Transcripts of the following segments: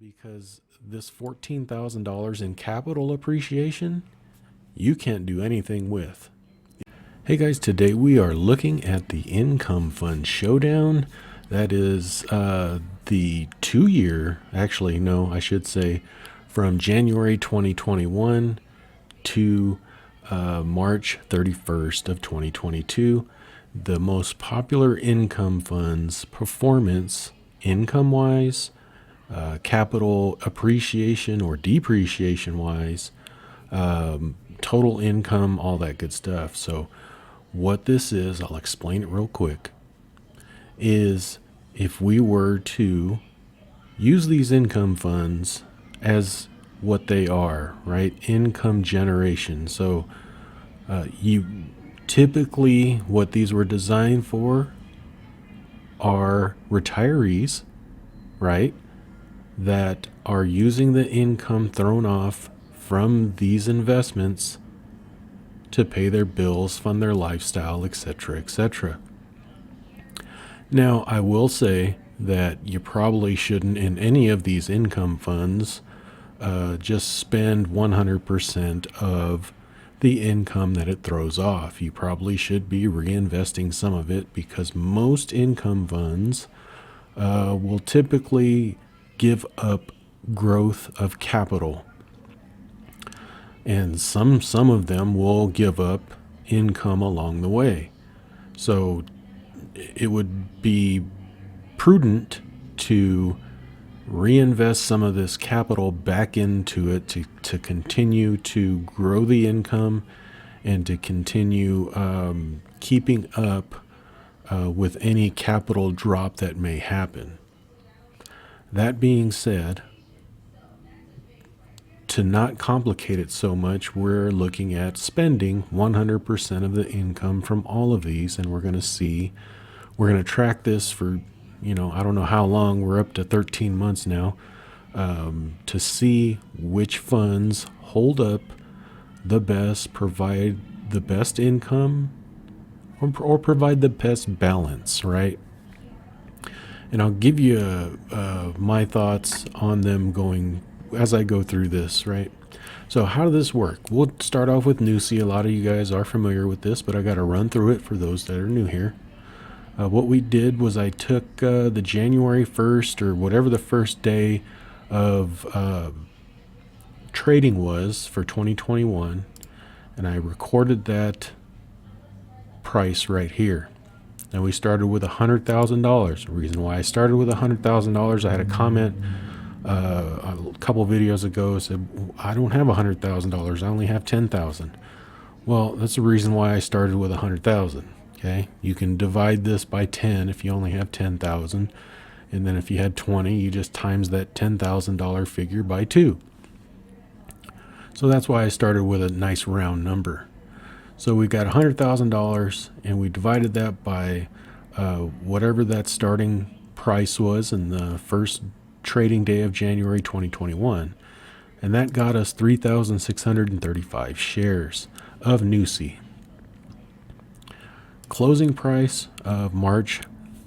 because this $14,000 in capital appreciation, you can't do anything with. Hey guys, today we are looking at the Income Fund Showdown. That is the 2-year, actually, no, I should say, from January 2021 to March 31st of 2022. The most popular income funds performance, income-wise, capital appreciation or depreciation-wise, total income, all that good stuff. So what this is, I'll explain it real quick, is if we were to use these income funds as what they are, right? Income generation. So you typically, what these were designed for are retirees, right? That are using the income thrown off from these investments to pay their bills, fund their lifestyle, etc., etc. Now, I will say that you probably shouldn't, in any of these income funds, just spend 100% of the income that it throws off. You probably should be reinvesting some of it, because most income funds will typically give up growth of capital, and some of them will give up income along the way. So it would be prudent to reinvest some of this capital back into it to continue to grow the income and to continue keeping up with any capital drop that may happen. That being said, to not complicate it so much, we're looking at spending 100% of the income from all of these, and we're going to track this for, I don't know how long. We're up to 13 months now, to see which funds hold up the best, provide the best income, or provide the best balance, right? And I'll give you my thoughts on them going as I go through this, right? So how does this work? We'll start off with NUSI. A lot of you guys are familiar with this, but I got to run through it for those that are new here. What we did was I took the January 1st, or whatever the first day of trading was for 2021, and I recorded that price right here. And we started with $100,000. The reason why I started with $100,000, I had a comment a couple videos ago said, I don't have $100,000. I only have $10,000. Well, that's the reason why I started with $100,000. Okay, you can divide this by 10 if you only have 10,000, and then if you had 20, you just times that $10,000 figure by 2. So that's why I started with a nice round number. So we got $100,000, and we divided that by whatever that starting price was in the first trading day of January 2021, and that got us 3,635 shares of NUSI. Closing price of March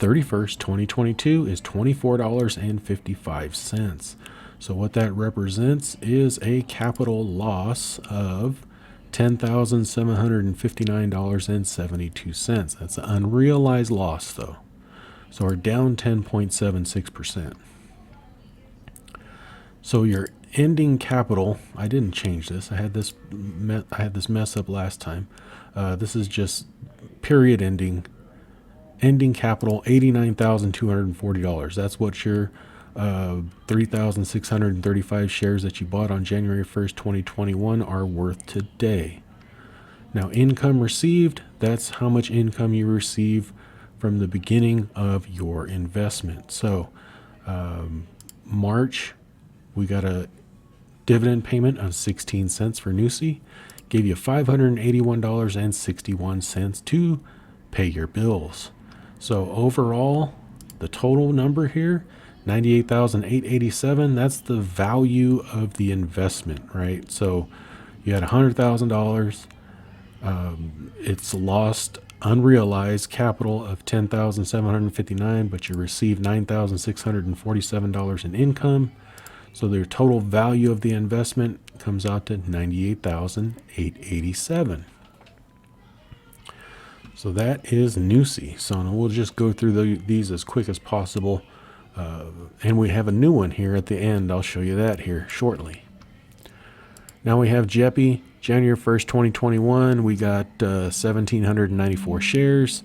31st, 2022 is $24.55. So what that represents is a capital loss of $10,759.72. That's an unrealized loss, though. So we're down 10.76%. So your ending capital, I didn't change this. I had this mess up last time. This is just period ending capital, $89,240. That's what your 3,635 shares that you bought on January 1st, 2021 are worth today. Now, income received, that's how much income you receive from the beginning of your investment. So March, we got a dividend payment of 16 cents for NUSI, gave you $581.61 to pay your bills. So overall, the total number here, $98,887, that's the value of the investment, right? So you had $100,000. It's lost unrealized capital of $10,759, but you received $9,647 in income. So their total value of the investment comes out to $98,887. So that is NUSI. So we'll just go through these as quick as possible. And we have a new one here at the end. I'll show you that here shortly. Now we have JEPI, January 1st, 2021. We got 1,794 shares.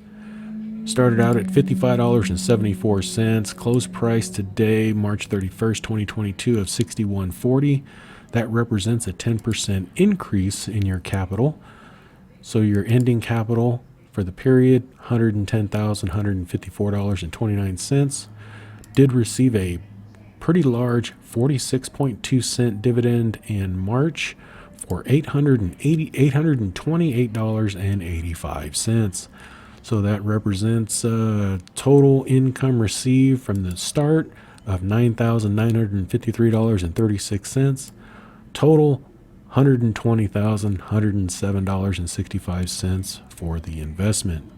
Started out at $55.74. Close price today, March 31st, 2022 of $61.40. That represents a 10% increase in your capital. So your ending capital for the period, $110,154.29. Did receive a pretty large 46.2-cent dividend in March for $828.85. So that represents total income received from the start of $9,953.36. Total $120,107.65 for the investment.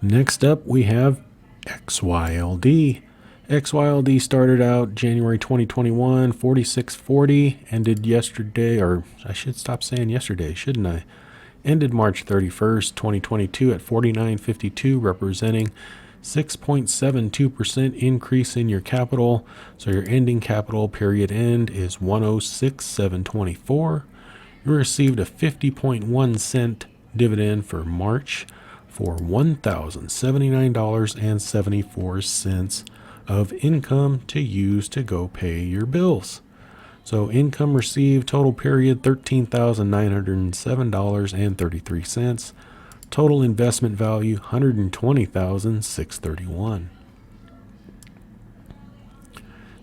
Next up, we have XYLD. XYLD started out January 2021, 46.40, ended yesterday, or I should stop saying yesterday, shouldn't I? Ended March 31st, 2022 at 49.52, representing 6.72% increase in your capital. So your ending capital period end is 106,724. You received a 50.1-cent dividend for March for $1,079.74 of income to use to go pay your bills. So income received total period $13,907.33. Total investment value $120,631.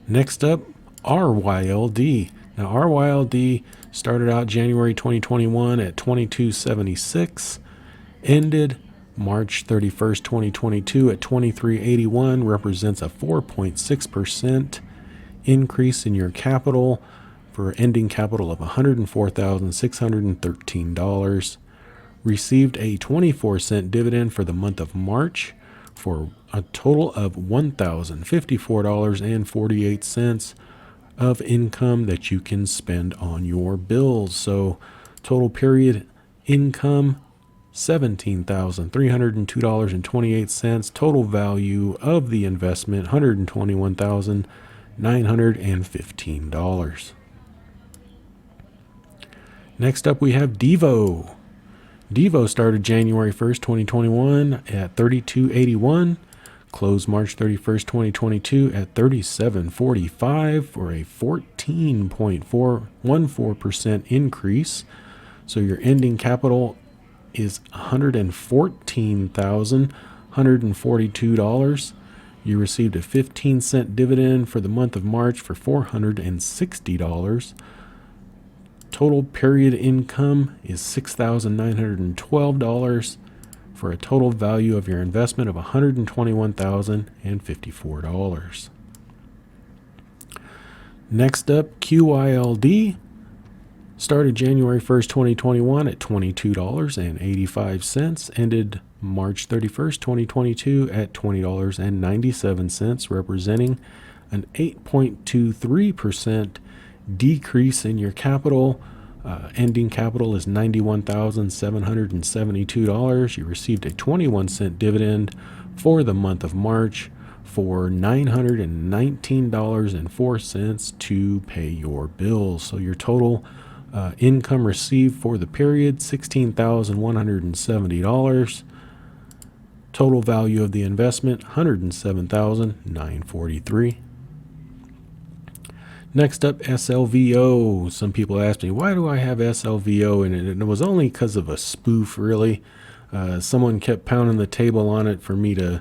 Next up, RYLD. Now RYLD started out January 2021 at 22.76, ended March 31st, 2022 at 23.81, represents a 4.6% increase in your capital for ending capital of $104,613. Received a 24-cent dividend for the month of March for a total of $1,054.48 of income that you can spend on your bills. So total period income $17,302.28. Total value of the investment $121,915. Next up, we have DIVO. DIVO started January 1st, 2021 at 32.81. Closed March 31st, 2022 at 37.45 for a 14.414% increase. So your ending capital is $114,142. You received a 15-cent dividend for the month of March for $460. Total period income is $6,912 for a total value of your investment of $121,054. Next up, QYLD. Started January 1st, 2021 at $22.85, ended March 31st, 2022 at $20.97, representing an 8.23% decrease in your capital. Ending capital is $91,772. You received a 21-cent dividend for the month of March for $919.04 to pay your bills. So your total income received for the period, $16,170. Total value of the investment, $107,943. Next up, SLVO. Some people ask me, why do I have SLVO in it? And it was only because of a spoof, really. Someone kept pounding the table on it for me to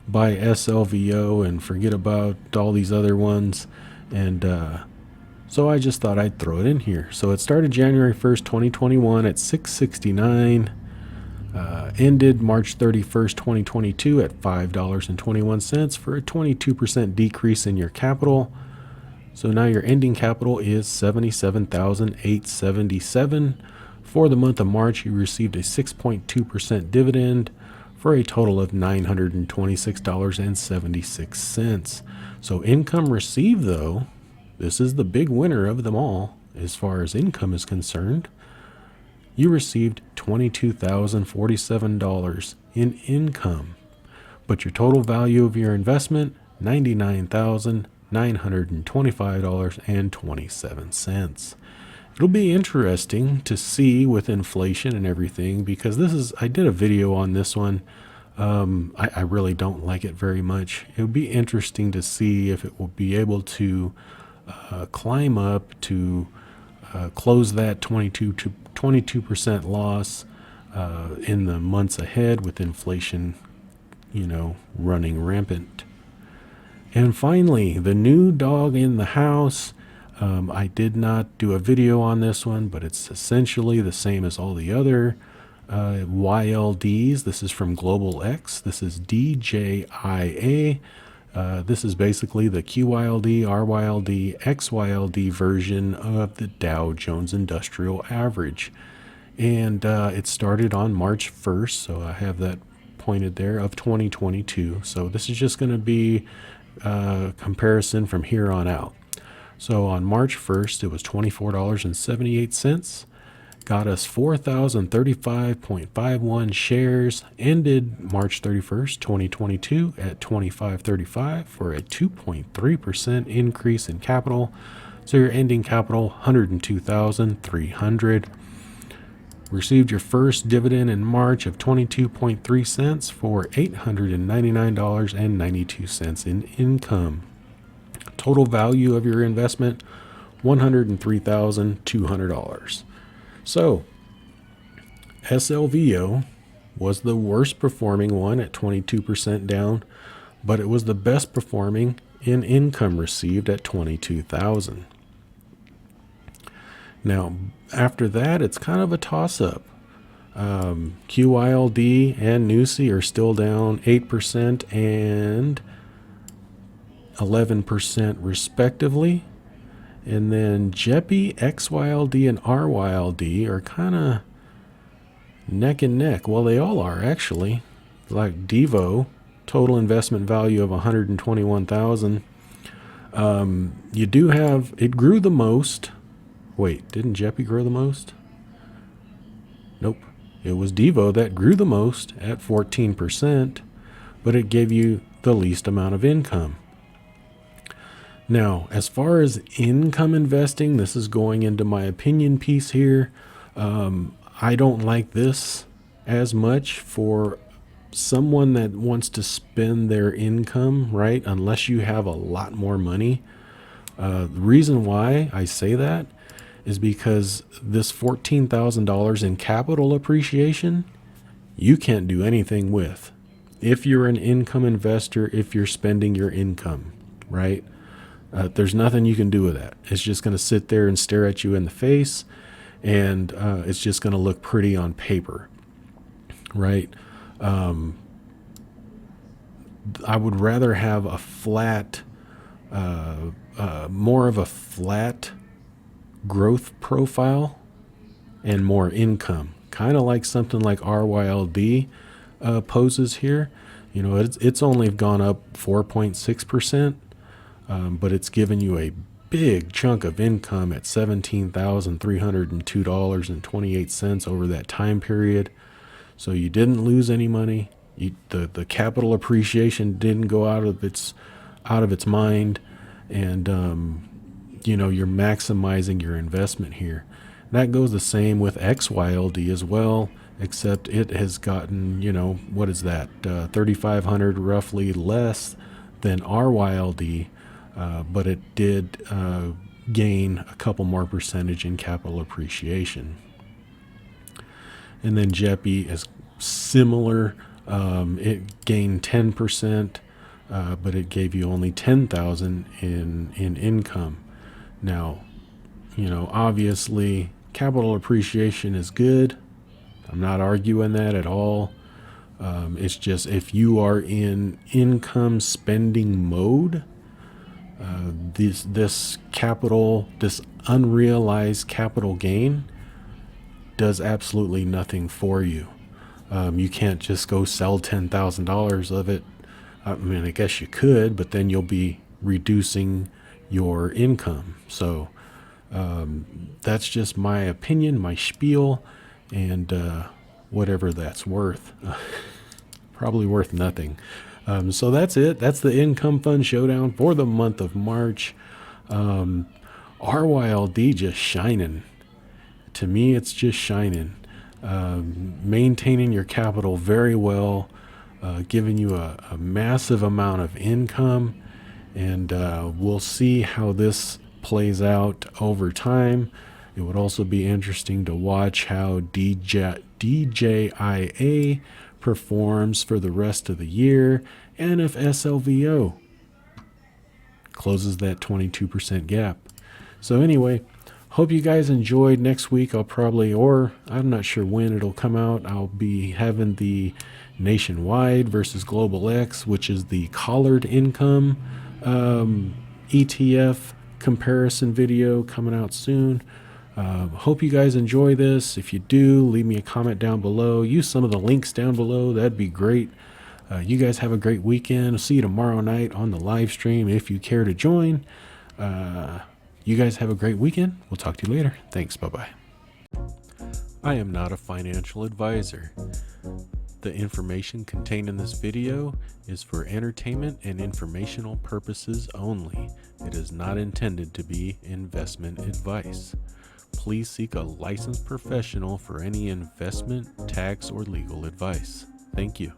buy SLVO and forget about all these other ones. And so I just thought I'd throw it in here. So it started January 1st, 2021 at $6.69. Ended March 31st, 2022 at $5.21 for a 22% decrease in your capital. So now your ending capital is $77,877. For the month of March, you received a 6.2% dividend for a total of $926.76. So income received, though, this is the big winner of them all as far as income is concerned. You received $22,047 in income, but your total value of your investment, $99,925.27. It'll be interesting to see with inflation and everything, because I did a video on this one. I really don't like it very much. It would be interesting to see if it will be able to climb up to close that 22% loss in the months ahead with inflation, running rampant. And finally, the new dog in the house. I did not do a video on this one, but it's essentially the same as all the other YLDs. This is from Global X. This is DJIA. This is basically the QYLD, RYLD, XYLD version of the Dow Jones Industrial Average. And it started on March 1st, so I have that pointed there, of 2022. So this is just going to be a comparison from here on out. So on March 1st, it was $24.78. Got us 4,035.51 shares. Ended March 31st, 2022 at $25.35 for a 2.3% increase in capital. So your ending capital, $102,300. Received your first dividend in March of 22.3 cents for $899.92 in income. Total value of your investment, $103,200. So SLVO was the worst performing one at 22% down, but it was the best performing in income received at $22,000. Now, after that, it's kind of a toss-up. QYLD and NUSI are still down 8% and 11% respectively. And then JEPI, XYLD, and RYLD are kind of neck and neck. Well, they all are actually. Like DIVO, total investment value of $121,000. You do have, it grew the most. Wait, didn't JEPI grow the most? Nope. It was DIVO that grew the most at 14%, but it gave you the least amount of income. Now, as far as income investing, this is going into my opinion piece here. I don't like this as much for someone that wants to spend their income, right? Unless you have a lot more money. The reason why I say that is because this $14,000 in capital appreciation, you can't do anything with. If you're an income investor, if you're spending your income, right? There's nothing you can do with that. It's just going to sit there and stare at you in the face, and it's just going to look pretty on paper, right? I would rather have a flat, more of a flat growth profile and more income, kind of like something like RYLD poses here. It's only gone up 4.6%. But it's given you a big chunk of income at $17,302.28 over that time period. So you didn't lose any money. The capital appreciation didn't go out of its mind, and you're maximizing your investment here. That goes the same with XYLD as well, except it has gotten, what is that, 3,500 roughly less than RYLD. But it did gain a couple more percentage in capital appreciation. And then JEPI is similar. It gained 10%, but it gave you only $10,000 in income. Now, obviously capital appreciation is good. I'm not arguing that at all. It's just if you are in income spending mode, this unrealized capital gain does absolutely nothing for you. You can't just go sell $10,000 of it. I mean, I guess you could, but then you'll be reducing your income. So that's just my opinion, my spiel, and whatever that's worth. Probably worth nothing. So that's it. That's the income fund showdown for the month of March. RYLD just shining. To me, it's just shining. Maintaining your capital very well, giving you a massive amount of income, and we'll see how this plays out over time. It would also be interesting to watch how DJIA performs for the rest of the year, and if SLVO closes that 22% gap. So anyway, hope you guys enjoyed. Next week I'll probably, or I'm not sure when it'll come out, I'll be having the Nationwide versus Global X, which is the collared income ETF comparison video coming out soon. Hope you guys enjoy this. If you do, leave me a comment down below. Use some of the links down below. That'd be great. You guys have a great weekend. I'll see you tomorrow night on the live stream if you care to join. You guys have a great weekend. We'll talk to you later. Thanks. Bye-bye. I am not a financial advisor. The information contained in this video is for entertainment and informational purposes only. It is not intended to be investment advice. Please seek a licensed professional for any investment, tax, or legal advice. Thank you.